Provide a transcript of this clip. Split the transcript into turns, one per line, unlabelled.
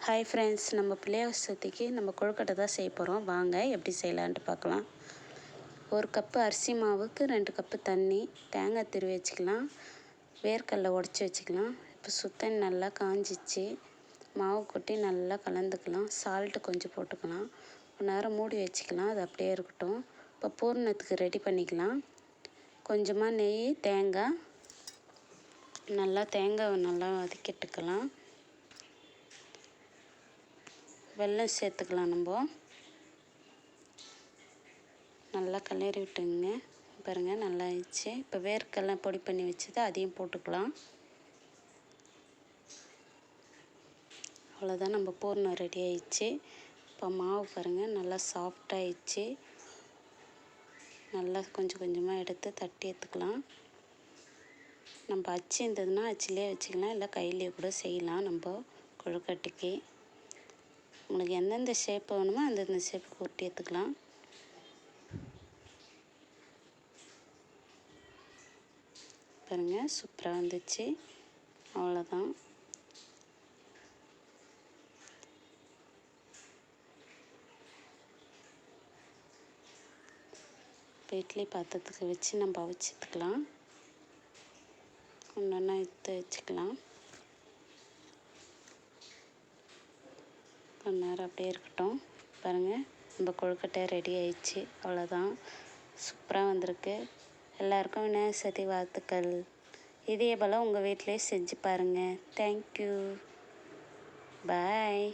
Hi friends, நம்ம பிள்ளையார் சதுர்த்திக்கு நம்ம கொழுக்கட்டை தான் செய்ய போகிறோம். வாங்க எப்படி செய்யலான்ட்டு பார்க்கலாம். 1 கப்பு அரிசி மாவுக்கு 2 கப்பு தண்ணி, தேங்காய் துருவி வச்சுக்கலாம், வேர்க்கடலை உடச்சி வச்சுக்கலாம். இப்போ சுத்தண்ணி நல்லா காஞ்சிச்சு, மாவு கொட்டி நல்லா கலந்துக்கலாம். சால்ட்டு கொஞ்சம் போட்டுக்கலாம். ஒரு நேரம் மூடி வச்சுக்கலாம், அது அப்படியே இருக்கட்டும். இப்போ பூரணத்துக்கு ரெடி பண்ணிக்கலாம். கொஞ்சமாக நெய், தேங்காய் நல்லா வதக்கிட்டுக்கலாம். வெல்லம் சேர்த்துக்கலாம். நம்ம நல்லா கிளறி விட்டுங்க. பாருங்கள், நல்லா ஆயிடுச்சு. இப்போ வேர்க்கடலை பொடி பண்ணி வச்சது அதையும் போட்டுக்கலாம். அவ்வளோதான், நம்ம பூர்ணம் ரெடி ஆயிடுச்சு. இப்போ மாவு பாருங்கள் நல்லா சாஃப்டாகிடுச்சு. நல்லா கொஞ்சம் கொஞ்சமாக எடுத்து தட்டி எடுத்துக்கலாம். நம்ம அச்சு இருந்ததுன்னா அச்சிலே வச்சுக்கலாம், இல்லை கையிலே கூட செய்யலாம். நம்ம கொழுக்கட்டைக்கு உங்களுக்கு எந்தெந்த ஷேப் வேணுமோ அந்தந்த ஷேப்புக்கு உருட்டி எடுத்துக்கலாம். பாருங்கள், சூப்பராக வந்துச்சு. அவ்வளோதான். இப்போ இட்லி பாத்திரத்துக்கு வச்சு நம்ம அவிச்சிட்டுக்கலாம். ஒன்றா எடுத்து வச்சுக்கலாம். கொஞ்ச நேரம் அப்படியே இருக்கட்டும். பாருங்கள், நம்ம கொழுக்கட்டை ரெடி ஆயிடுச்சு. அவ்வளோதான், சூப்பராக வந்திருக்கு. எல்லாருக்கும் விநாயகர் சதுர்த்தி வாழ்த்துக்கள். இதே போல் உங்கள் வீட்டிலே செஞ்சு பாருங்கள். தேங்க்யூ, பாய்.